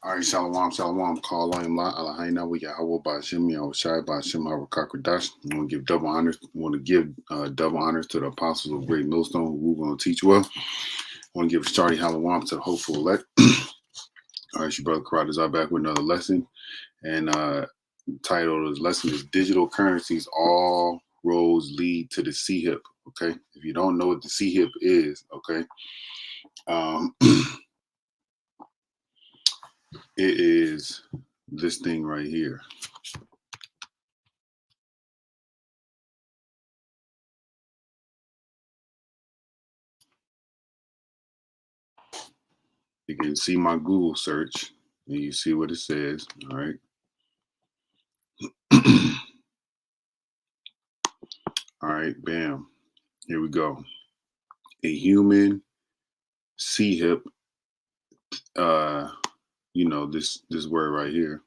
All right, shalom, shalom. Call on him, Allahina. We got Hawa Bashim, Shai Bashim, Harakakradash. I want to give double honors. I want to give double honors to the apostles of Great Millstone who we're going to teach well. I want to give Shardy Halawam to the hopeful elect. All right, your brother Karad is out back with another lesson. And the title of this lesson is Digital Currencies All Roads Lead to the C-HIP. Okay. If you don't know what the C-HIP is, okay. It is this thing right here. You can see my Google search and you see what it says. All right. All right, bam. Here we go. A human C-HIP, this word right here,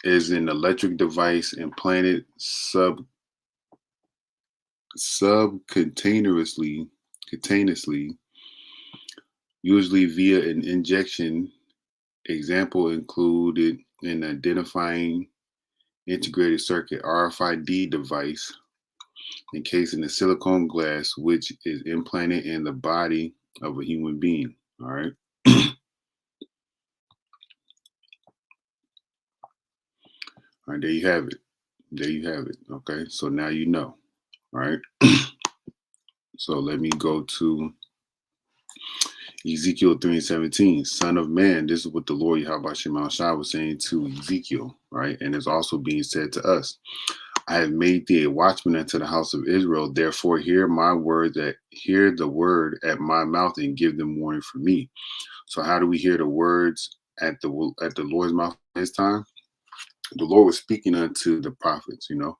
is an electric device implanted subcutaneously, usually via an injection. Example included in identifying integrated circuit RFID device encased in a silicone glass, which is implanted in the body of a human being. All right. All right, there you have it. There you have it. Okay, so now you know. All right. So let me go to Ezekiel 3:17. Son of man, this is what the Lord Yahweh Shema Shai was saying to Ezekiel, right? And it's also being said to us. I have made thee a watchman unto the house of Israel. Therefore, hear the word at my mouth and give them warning for me. So, how do we hear the words at the Lord's mouth this time? The Lord was speaking unto the prophets. The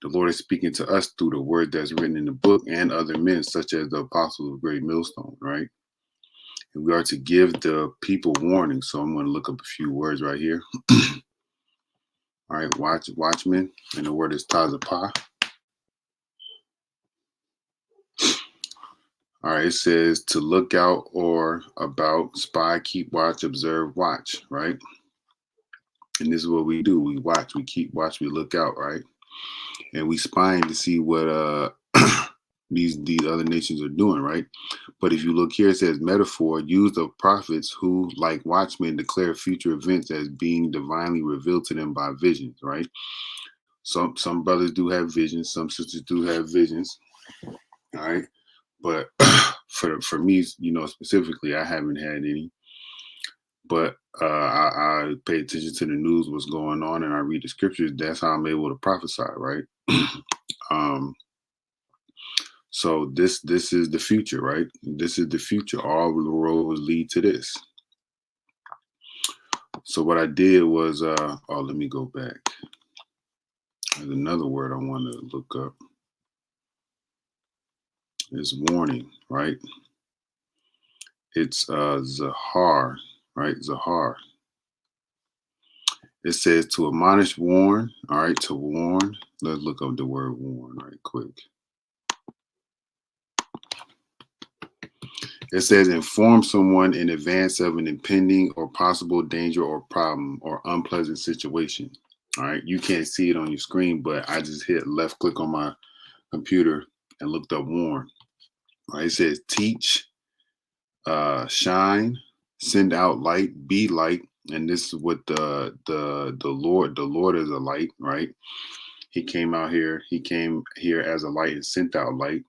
Lord is speaking to us through the word that's written in the book and other men, such as the apostles of Great Millstone, right? And we are to give the people warning. So, I'm going to look up a few words right here. All right, watchman, and the word is tazapah. All right, it says to look out or about, spy, keep watch, observe, watch, right? And this is what we do. We watch, we keep watch, we look out, right? And we spying to see what these other nations are doing, right? But if you look here, it says metaphor used of prophets who, like watchmen, declare future events as being divinely revealed to them by visions, right? Some brothers do have visions, some sisters do have visions, all right? But for me, specifically, I haven't had any. But I pay attention to the news, what's going on, and I read the scriptures. That's how I'm able to prophesy, right? So this is the future, right? This is the future. All the roads lead to this. So what I did was, let me go back. There's another word I want to look up. It's warning, right? It's Zahar, right? Zahar. It says to admonish, warn, all right, to warn. Let's look up the word warn right quick. It says inform someone in advance of an impending or possible danger or problem or unpleasant situation. All right, you can't see it on your screen, but I just hit left click on my computer and looked up warn. All right, it says teach, shine, send out light, be light. And this is what the Lord is a light, right? He came here as a light and sent out light.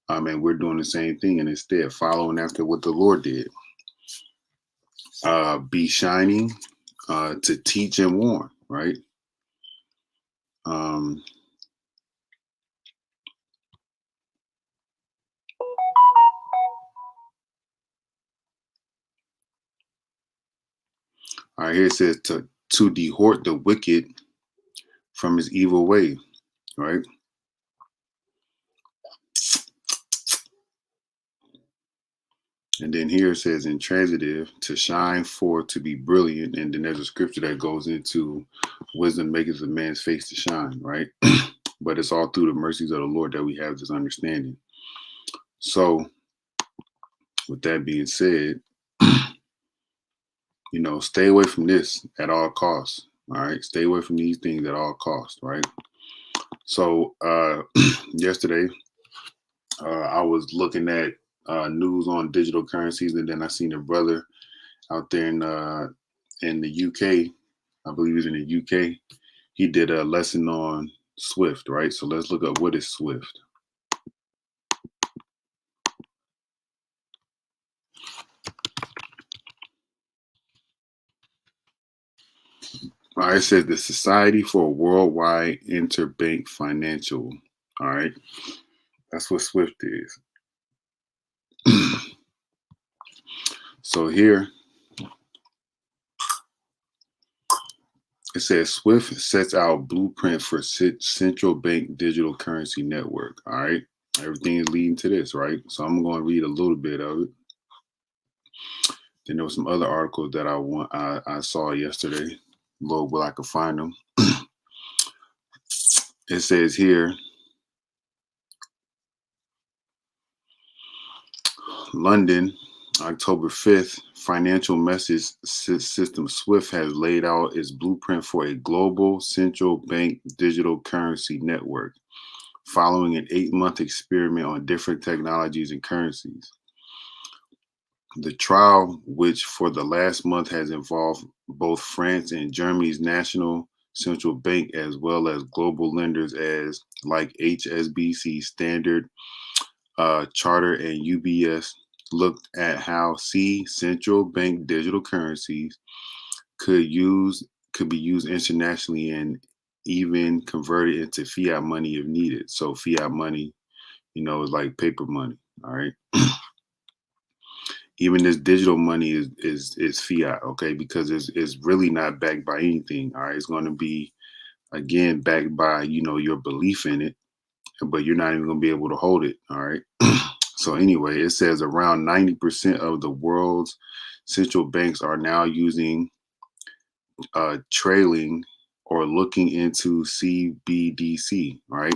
And we're doing the same thing, and instead following after what the Lord did. Be shining, to teach and warn, right? All right, here it says to dehort the wicked from his evil way, right? And then here it says in transitive, to shine forth, to be brilliant. And then there's a scripture that goes into wisdom maketh a man's face to shine, right? But it's all through the mercies of the Lord that we have this understanding. So with that being said, stay away from this at all costs. All right, stay away from these things at all costs. Right. So yesterday, I was looking at news on digital currencies, and then I seen a brother out there in the UK. I believe he's in the UK. He did a lesson on Swift, right? So let's look up what is Swift. All right, it says the Society for Worldwide Interbank Financial. All right, that's what Swift is. So here it says Swift sets out blueprint for central bank digital currency network. All right, everything is leading to this, right? So I'm going to read a little bit of it. Then there was some other articles that I saw yesterday. Lord, will I could find them. It says here, London, October 5th, financial message system SWIFT has laid out its blueprint for a global central bank digital currency network, following an 8-month experiment on different technologies and currencies. The trial, which for the last month has involved both France and Germany's national central bank, as well as global lenders like HSBC, Standard Charter, and UBS, looked at how central bank digital currencies could be used internationally and even converted into fiat money if needed. So fiat money, is like paper money. All right. Even this digital money is fiat, okay, because it's really not backed by anything. All right, it's going to be again backed by your belief in it, but you're not even going to be able to hold it. All right. So anyway, it says around 90% of the world's central banks are now using trailing or looking into CBDC. All right,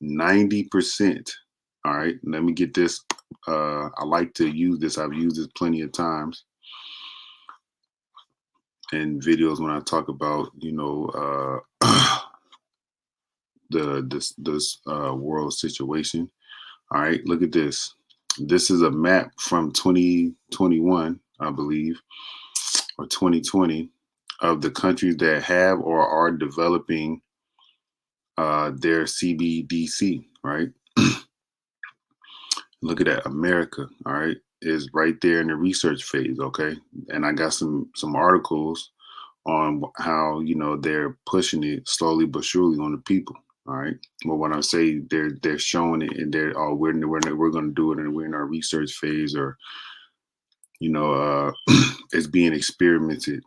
90%. All right, let me get this. I like to use this. I've used this plenty of times in videos when I talk about this world situation. All right, look at this. This is a map from 2021, I believe, or 2020, of the countries that have or are developing their CBDC. Right. Look at that. America. All right, is right there in the research phase. Okay, and I got some articles on how they're pushing it slowly but surely on the people. All right. Well, when I say they're showing it and they're we're going to do it and we're in our research phase, or it's being experimented.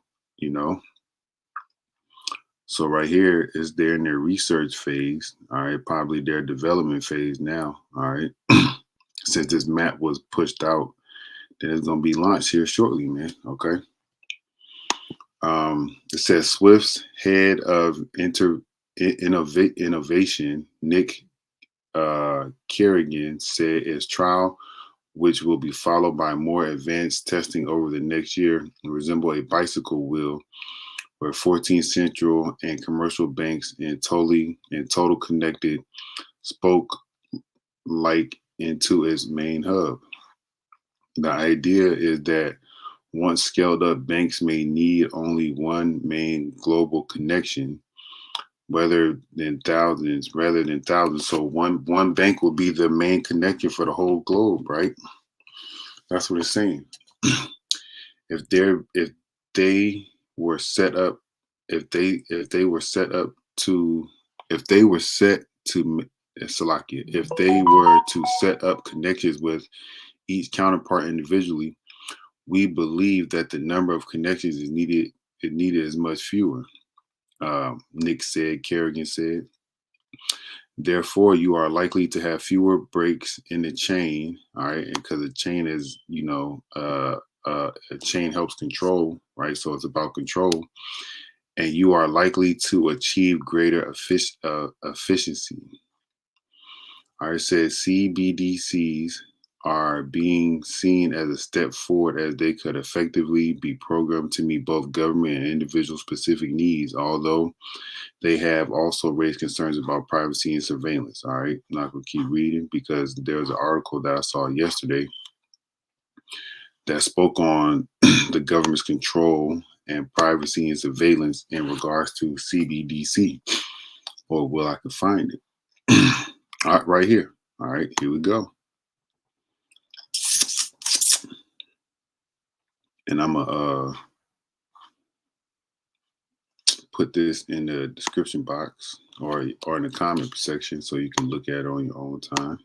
So right here is they're in their research phase. All right, probably their development phase now. All right. Since this map was pushed out, then it's going to be launched here shortly, man. Okay. It says Swift's head of innovation, Nick Kerrigan, said its trial, which will be followed by more advanced testing over the next year, will resemble a bicycle wheel where 14 central and commercial banks in total connected spoke like into its main hub. The idea is that once scaled up, banks may need only one main global connection, rather than thousands. So one bank will be the main connection for the whole globe, right? That's what it's saying. If they were set up, if they were set up to, if they were set to Salakia, if they were to set up connections with each counterpart individually, we believe that the number of connections is needed is much fewer. Nick said, Kerrigan said. Therefore, you are likely to have fewer breaks in the chain, all right? Because the chain is, a chain helps control, right? So it's about control. And you are likely to achieve greater efficiency. All right, it says CBDCs are being seen as a step forward as they could effectively be programmed to meet both government and individual specific needs, although they have also raised concerns about privacy and surveillance. All right, I'm not going to keep reading because there's an article that I saw yesterday that spoke on the government's control and privacy and surveillance in regards to CBDC, or well, I can find it. All right, right here. All right, here we go. And I'm gonna put this in the description box or in the comment section so you can look at it on your own time.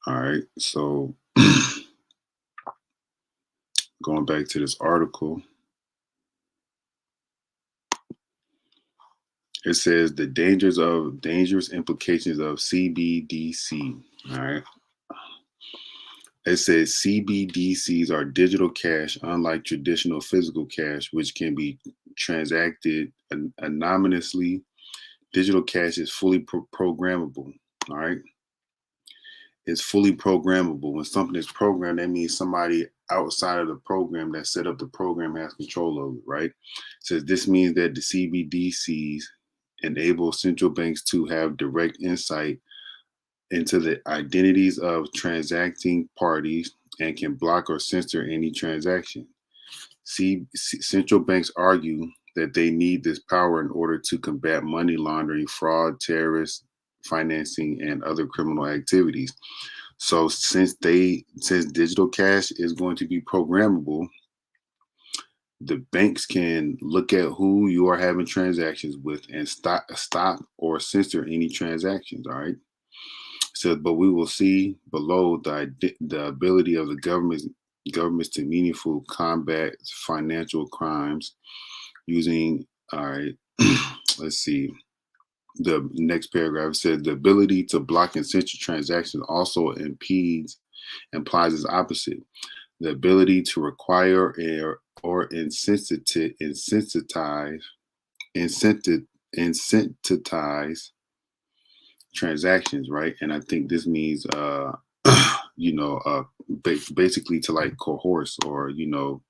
All right, so going back to this article, it says the dangerous implications of CBDC. All right. It says CBDCs are digital cash, unlike traditional physical cash, which can be transacted anonymously. Digital cash is fully programmable. All right. It's fully programmable. When something is programmed, that means somebody outside of the program that set up the program has control over it, right? It says this means that the CBDCs enable central banks to have direct insight into the identities of transacting parties and can block or censor any transaction. Central banks argue that they need this power in order to combat money laundering, fraud, terrorist financing, and other criminal activities. So since digital cash is going to be programmable, the banks can look at who you are having transactions with and stop or censor any transactions. All right. So, but we will see below the ability of the governments to meaningful combat financial crimes using. All right. Let's see. The next paragraph said the ability to block and censor transactions also implies its opposite. The ability to require or incentivize transactions, right? And I think this means basically to like coerce or to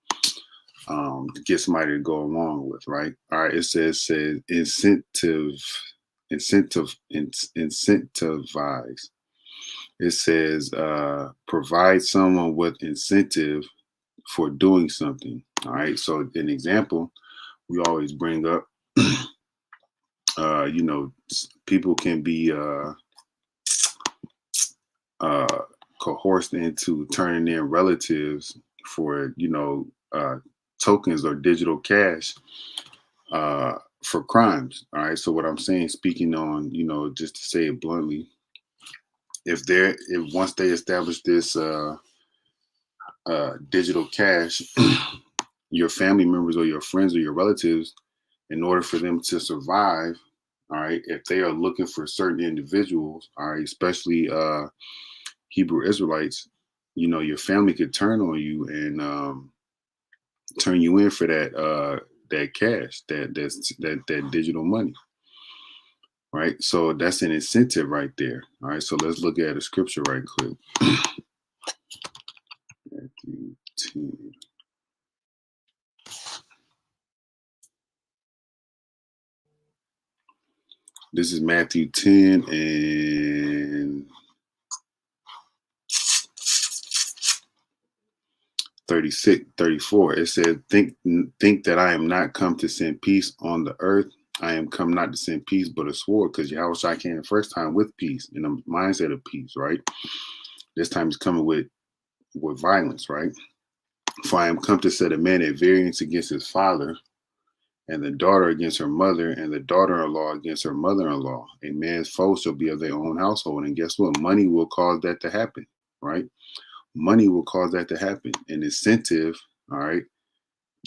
get somebody to go along with, right? All right, it says incentivize. It says provide someone with incentive for doing something. All right, so an example we always bring up, people can be coerced into turning in relatives for tokens or digital cash for crimes. All right, so what I'm saying, speaking on, just to say it bluntly, if once they establish this digital cash, your family members or your friends or your relatives, in order for them to survive, all right, if they are looking for certain individuals, all right, especially Hebrew Israelites, your family could turn on you and turn you in for that cash, that digital money, right? So that's an incentive right there. All right, so let's look at a scripture right quick. Matthew 10. This is Matthew 10 and 34. It says, think that I am not come to send peace on the earth. I am come not to send peace, but a sword, because Yahushua came the first time with peace, in a mindset of peace, right? This time he's coming with violence, right? For I am come to set a man at variance against his father, and the daughter against her mother, and the daughter-in-law against her mother-in-law. A man's foe shall be of their own household. And guess what? Money will cause that to happen, right? Money will cause that to happen. An incentive, all right,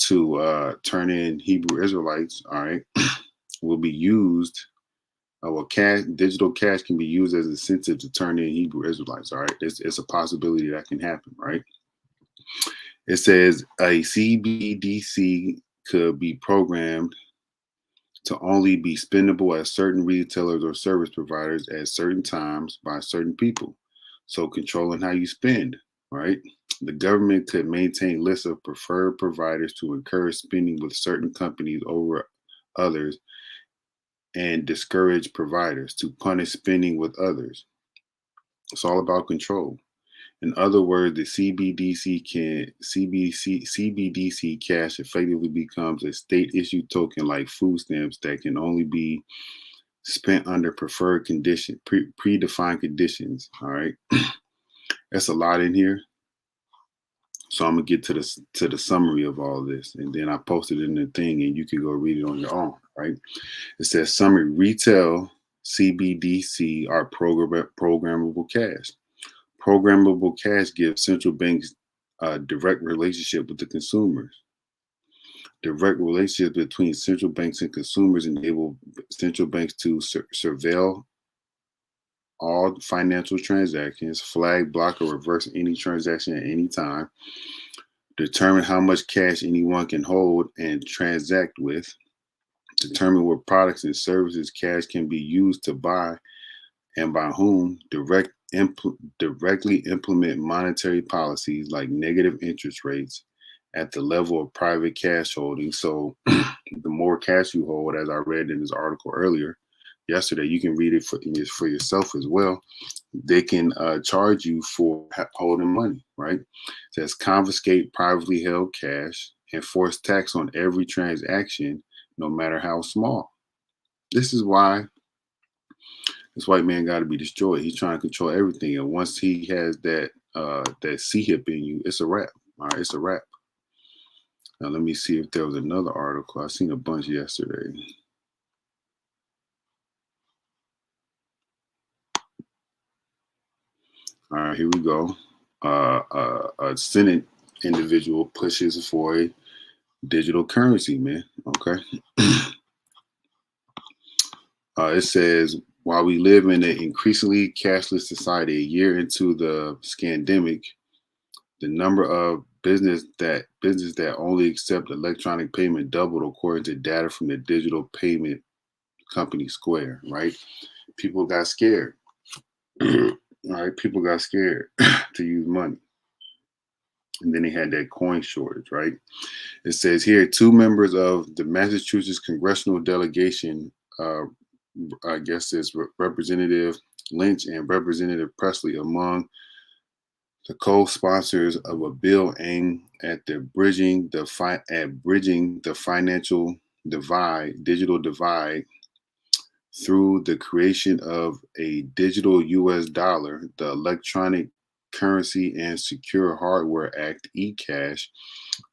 to turn in Hebrew Israelites, all right, will be used. Digital cash can be used as an incentive to turn in Hebrew Israelites, all right? It's a possibility that can happen, right? It says a CBDC could be programmed to only be spendable at certain retailers or service providers at certain times by certain people. So controlling how you spend, right? The government could maintain lists of preferred providers to encourage spending with certain companies over others and discourage providers to punish spending with others. It's all about control. In other words, the CBDC cash effectively becomes a state issued token like food stamps that can only be spent under predefined conditions. All right, that's a lot in here. So I'm gonna get to the summary of all this, and then I posted it in the thing, and you can go read it on your own. Right? It says summary: retail CBDC are programmable cash. Programmable cash gives central banks a direct relationship with the consumers. Direct relationships between central banks and consumers enable central banks to surveil all financial transactions, flag, block, or reverse any transaction at any time, determine how much cash anyone can hold and transact with, determine what products and services cash can be used to buy and by whom, directly implement monetary policies like negative interest rates at the level of private cash holding. So the more cash you hold, as I read in this article earlier yesterday, you can read it for yourself as well. They can charge you for holding money, right? It says confiscate privately held cash and force tax on every transaction, no matter how small. This is why this white man got to be destroyed. He's trying to control everything, and once he has that C hip in you, it's a wrap. All right, it's a wrap. Now let me see if there was another article. I seen a bunch yesterday. All right, here we go. A Senate individual pushes for a digital currency, man. Okay. It says, while we live in an increasingly cashless society, a year into the scandemic, the number of businesses that only accept electronic payment doubled, according to data from the digital payment company Square. Right? People got scared. All right, people got scared to use money, and then they had that coin shortage. Right? It says here, two members of the Massachusetts congressional delegation, I guess it's Representative Lynch and Representative Presley, among the co-sponsors of a bill aimed at bridging the financial digital divide, through the creation of a digital U.S. dollar, the Electronic Currency and Secure Hardware Act (eCash)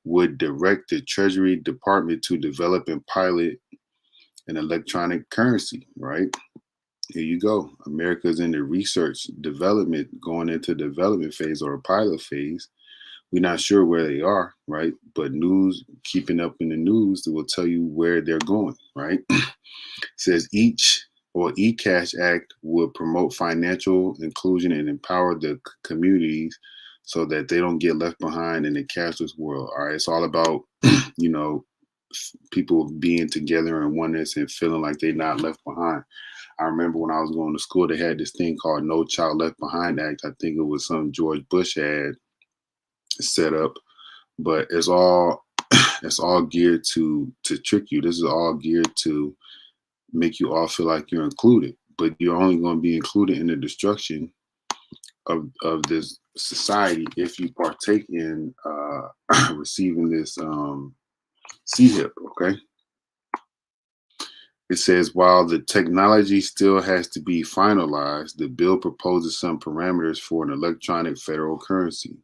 would direct the Treasury Department to develop and pilot an electronic currency. Right. Here you go. America's in the research development, going into development phase or a pilot phase. We're not sure where they are, right? But news, keeping up in the news, will tell you where they're going, right? It says eCash Act would promote financial inclusion and empower the communities so that they don't get left behind in the cashless world. All right. It's all about, you know, people being together in oneness and feeling like they're not left behind. I remember when I was going to school, they had this thing called No Child Left Behind Act. I think it was something George Bush had set up, but it's all geared to trick you. This is all geared to make you all feel like you're included, but you're only going to be included in the destruction of this society if you partake in receiving this CHIP. Okay. It says, while the technology still has to be finalized, the bill proposes some parameters for an electronic federal currency.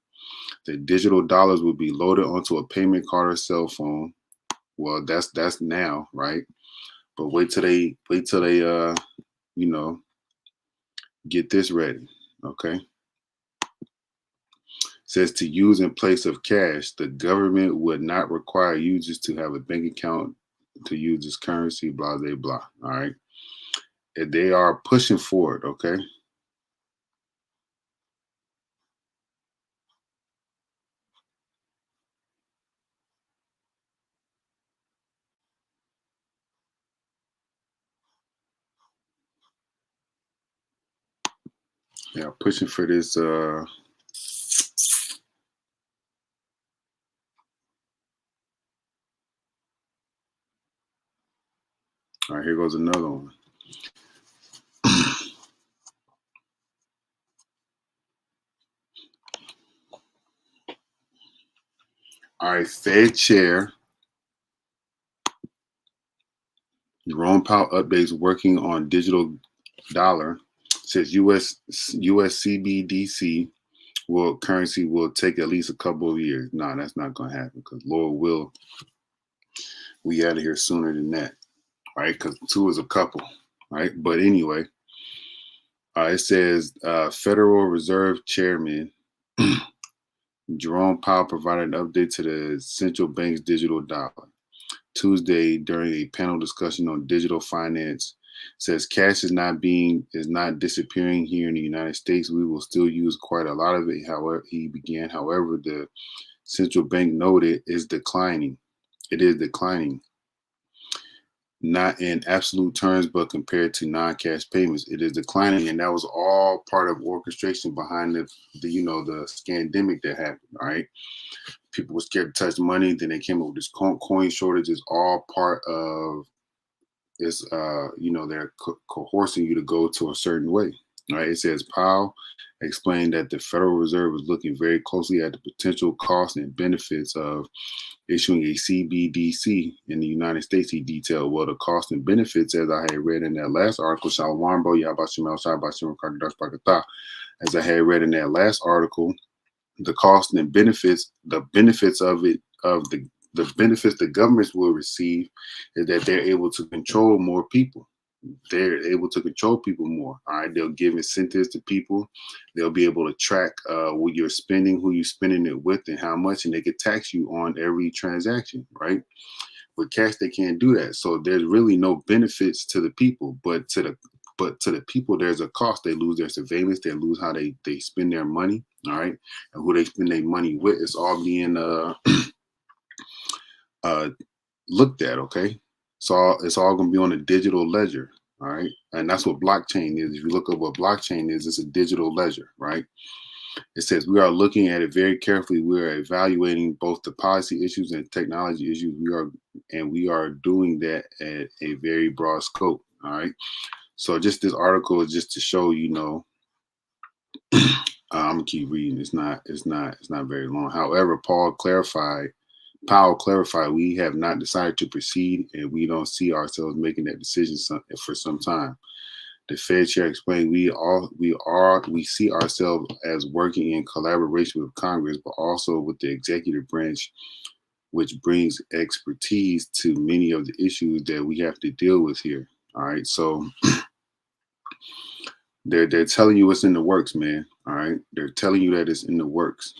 The digital dollars will be loaded onto a payment card or cell phone. Well, that's now, right? But wait till they you know, get this ready. Okay. It says to use in place of cash, the government would not require users to have a bank account to use this currency, blah, blah, blah. All right. And they are pushing for it, okay? Yeah, pushing for this. All right, here goes another one. All right, Fed Chair Jerome Powell updates working on digital dollar. Says US CBDC currency will take at least a couple of years. No, that's not going to happen because Lord will we out of here sooner than that, right? Because two is a couple, right? But anyway, it says Federal Reserve Chairman Jerome Powell provided an update to the central bank's digital dollar Tuesday during a panel discussion on digital finance. Says cash is not disappearing here in the United States. We will still use quite a lot of it. However, the central bank noted is declining. It is declining, not in absolute terms, but compared to non-cash payments, it is declining, and that was all part of orchestration behind the the scandemic that happened. Right, people were scared to touch money. Then they came up with this coin shortage. Is all part of this. They're coercing you to go to a certain way. Right. It says Powell explained that the Federal Reserve is looking very closely at the potential costs and benefits of issuing a CBDC in the United States. He detailed, well, the cost and benefits, as I had read in that last article, as I had read in that last article, the cost and benefits, the benefits of it, the benefits the governments will receive is that they're able to control more people. They're able to control people more. All right, they'll give incentives to people. They'll be able to track what you're spending, who you're spending it with, and how much, and they can tax you on every transaction. Right? With cash, they can't do that. So there's really no benefits to the people, but to the people, there's a cost. They lose their surveillance. They lose how they spend their money. All right, and who they spend their money with. It's all being looked at. Okay, so it's all going to be on a digital ledger. All right, and that's what blockchain is. If you look up what blockchain is, it's a digital ledger. Right. It says we are looking at it very carefully. We are evaluating both the policy issues and technology issues. We are doing that at a very broad scope. All right. So just this article is just to show, I'm gonna keep reading. It's not very long. However, Powell clarified we have not decided to proceed, and we don't see ourselves making that decision for some time. The Fed chair explained we see ourselves as working in collaboration with Congress, but also with the executive branch, which brings expertise to many of the issues that we have to deal with here. All right, so they're telling you it's in the works, man. All right, they're telling you that it's in the works.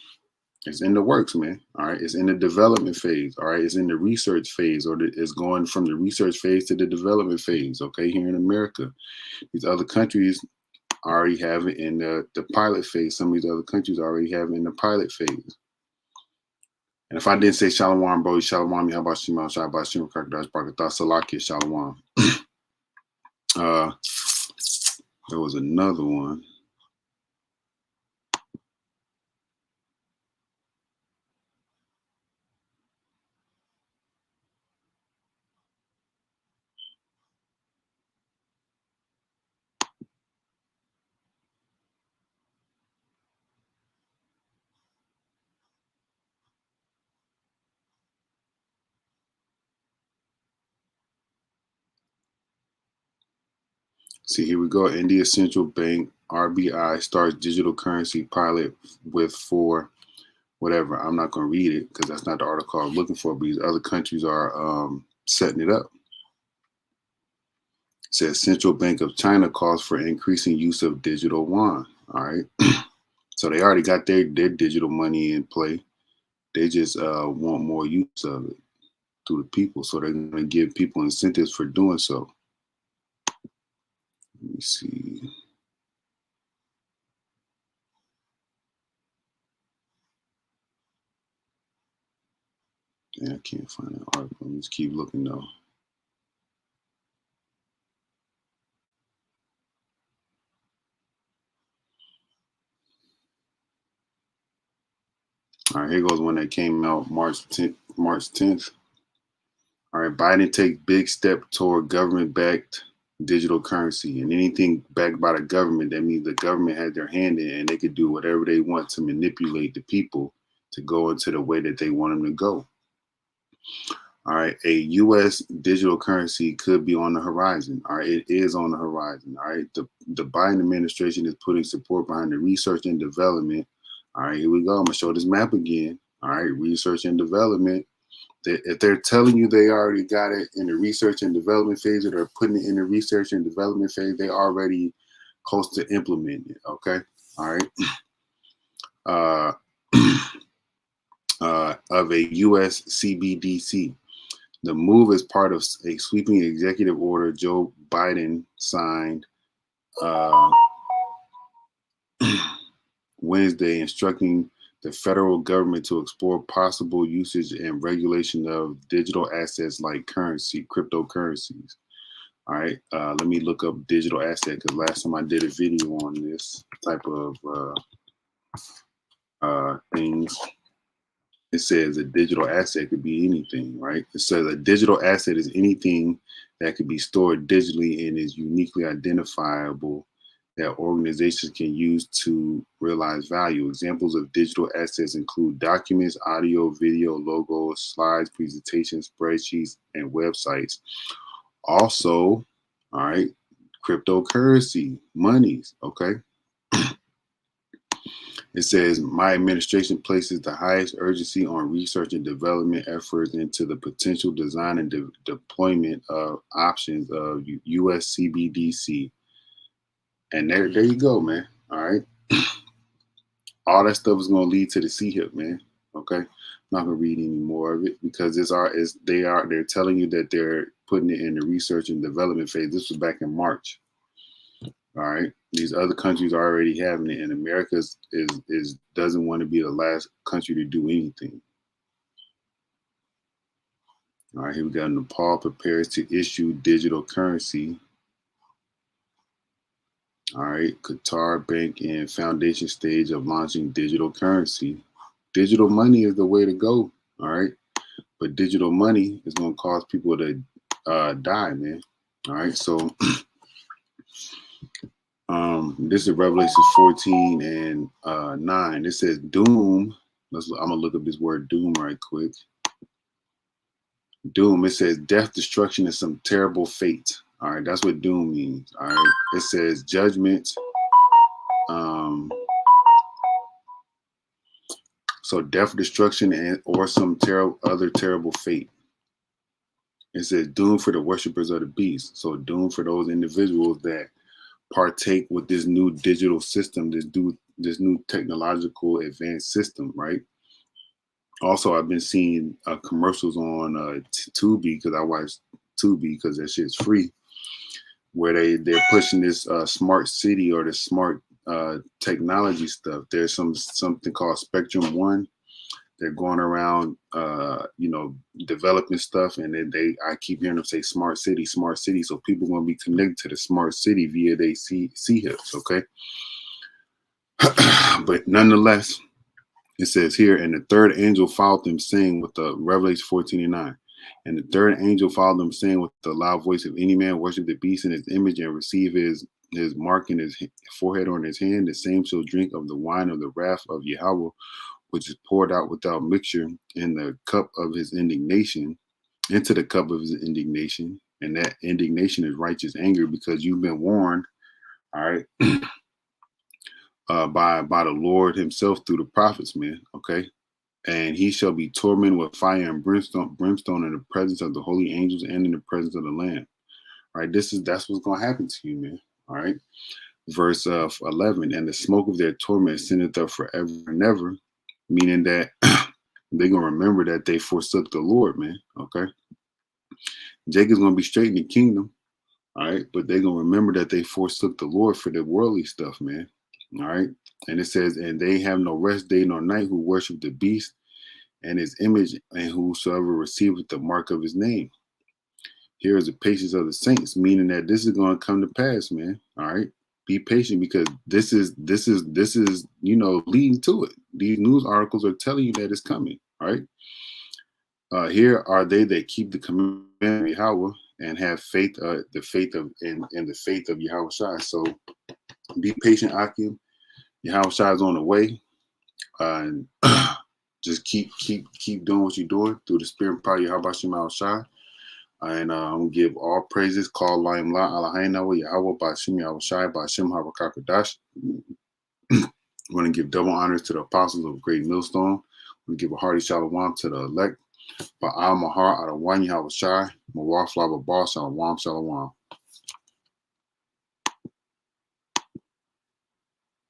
It's in the works, man. All right, it's in the development phase. All right, it's in the research phase, or it's going from the research phase to the development phase. Okay, here in America, these other countries already have it in the pilot phase. Some of these other countries already have it in the pilot phase. And if I didn't say Shalom, bro, Shalom, how about Shema, Shabbat, Shema, Kakadash, Barakatah, Salakia, Shalom. There was another one. See, here we go. India Central Bank, RBI, starts digital currency pilot for whatever. I'm not going to read it because that's not the article I'm looking for, but these other countries are setting it up. It says Central Bank of China calls for increasing use of digital yuan. All right. So they already got their digital money in play. They just want more use of it through the people. So they're going to give people incentives for doing so. Let me see. Yeah, I can't find that article. Let me just keep looking though. All right, here goes one that came out March 10th. March 10th. All right, Biden takes big step toward government-backed digital currency, and anything backed by the government, that means the government had their hand in it, and they could do whatever they want to manipulate the people to go into the way that they want them to go. All right, a U.S. digital currency could be on the horizon. All right, it is on the horizon. All right, the Biden administration is putting support behind the research and development. All right, here we go. I'm gonna show this map again. All right, research and development. If they're telling you they already got it in the research and development phase, or they're putting it in the research and development phase, they already close to implementing it. Okay, all right. Of a U.S. CBDC. The move is part of a sweeping executive order Joe Biden signed Wednesday, instructing the federal government to explore possible usage and regulation of digital assets like cryptocurrencies. All right, let me look up digital asset, because last time I did a video on this type of things, it says a digital asset could be anything, right? It says a digital asset is anything that could be stored digitally and is uniquely identifiable that organizations can use to realize value. Examples of digital assets include documents, audio, video, logos, slides, presentations, spreadsheets, and websites. Also, all right, cryptocurrency, monies, okay? It says, my administration places the highest urgency on research and development efforts into the potential design and deployment of options of US CBDC. And there you go, man. All right. All that stuff is going to lead to the CHIP, man. Okay. I'm not going to read any more of it, because they're telling you that they're putting it in the research and development phase. This was back in March. All right. These other countries are already having it, and America is doesn't want to be the last country to do anything. All right, here we got Nepal prepares to issue digital currency. All right, Qatar Bank in foundation stage of launching digital currency. Digital money is the way to go. All right, but digital money is going to cause people to die, man. All right, so this is Revelation 14 and 9. It says doom. I'm gonna look up this word doom right quick. Doom. It says death, destruction, and some terrible fate. All right, that's what doom means. All right, it says judgment. So death, destruction, and or some other terrible fate. It says doom for the worshipers of the beast. So doom for those individuals that partake with this new digital system, this new technological advanced system, right? Also, I've been seeing commercials on Tubi, because I watch Tubi because that shit's free, where they're pushing this smart city or the smart technology stuff. There's something called Spectrum One. They're going around, developing stuff, and then I keep hearing them say smart city, smart city. So people are going to be connected to the smart city via they CHIPs, okay? But nonetheless, it says here, and the third angel followed them, saying with the Revelation 14 and 9. And the third angel followed them, saying with the loud voice, if any man worship the beast in his image and receive his mark in his forehead or in his hand, the same shall drink of the wine of the wrath of Yahweh, which is poured out without mixture in the cup of his indignation, into the cup of his indignation. And that indignation is righteous anger, because you've been warned, all right, by the Lord himself through the prophets, man. Okay. And he shall be tormented with fire and brimstone in the presence of the holy angels and in the presence of the Lamb. All right. That's what's going to happen to you, man. All right. Verse 11, and the smoke of their torment ascendeth up forever and ever, meaning that they're going to remember that they forsook the Lord, man. Okay. Jacob's going to be straight in the kingdom. All right. But they're going to remember that they forsook the Lord for the worldly stuff, man. All right. And it says, and they have no rest day nor night who worship the beast and his image, and whosoever receiveth the mark of his name. Here is the patience of the saints, meaning that this is going to come to pass, man. All right. Be patient, because this is leading to it. These news articles are telling you that it's coming, right? Here are they that keep the commandment of Yahweh and have faith, the faith of in the faith of Yahweh Shai. So be patient, Akim. Yahweh Shai is on the way. And just keep doing what you're doing through the spirit and power of Yahweh Shai Shai. And I'm gonna give all praises. Call Laim La Alahaina Yahweh Bashim Yahweh Shai Bashim Habakakadash. I'm gonna give double honors to the apostles of Great Millstone. We give a hearty shalom to the elect. Ba'al Mahar Adawani Yahweh Shai. Mawar Flava Ball Shalom Shalom.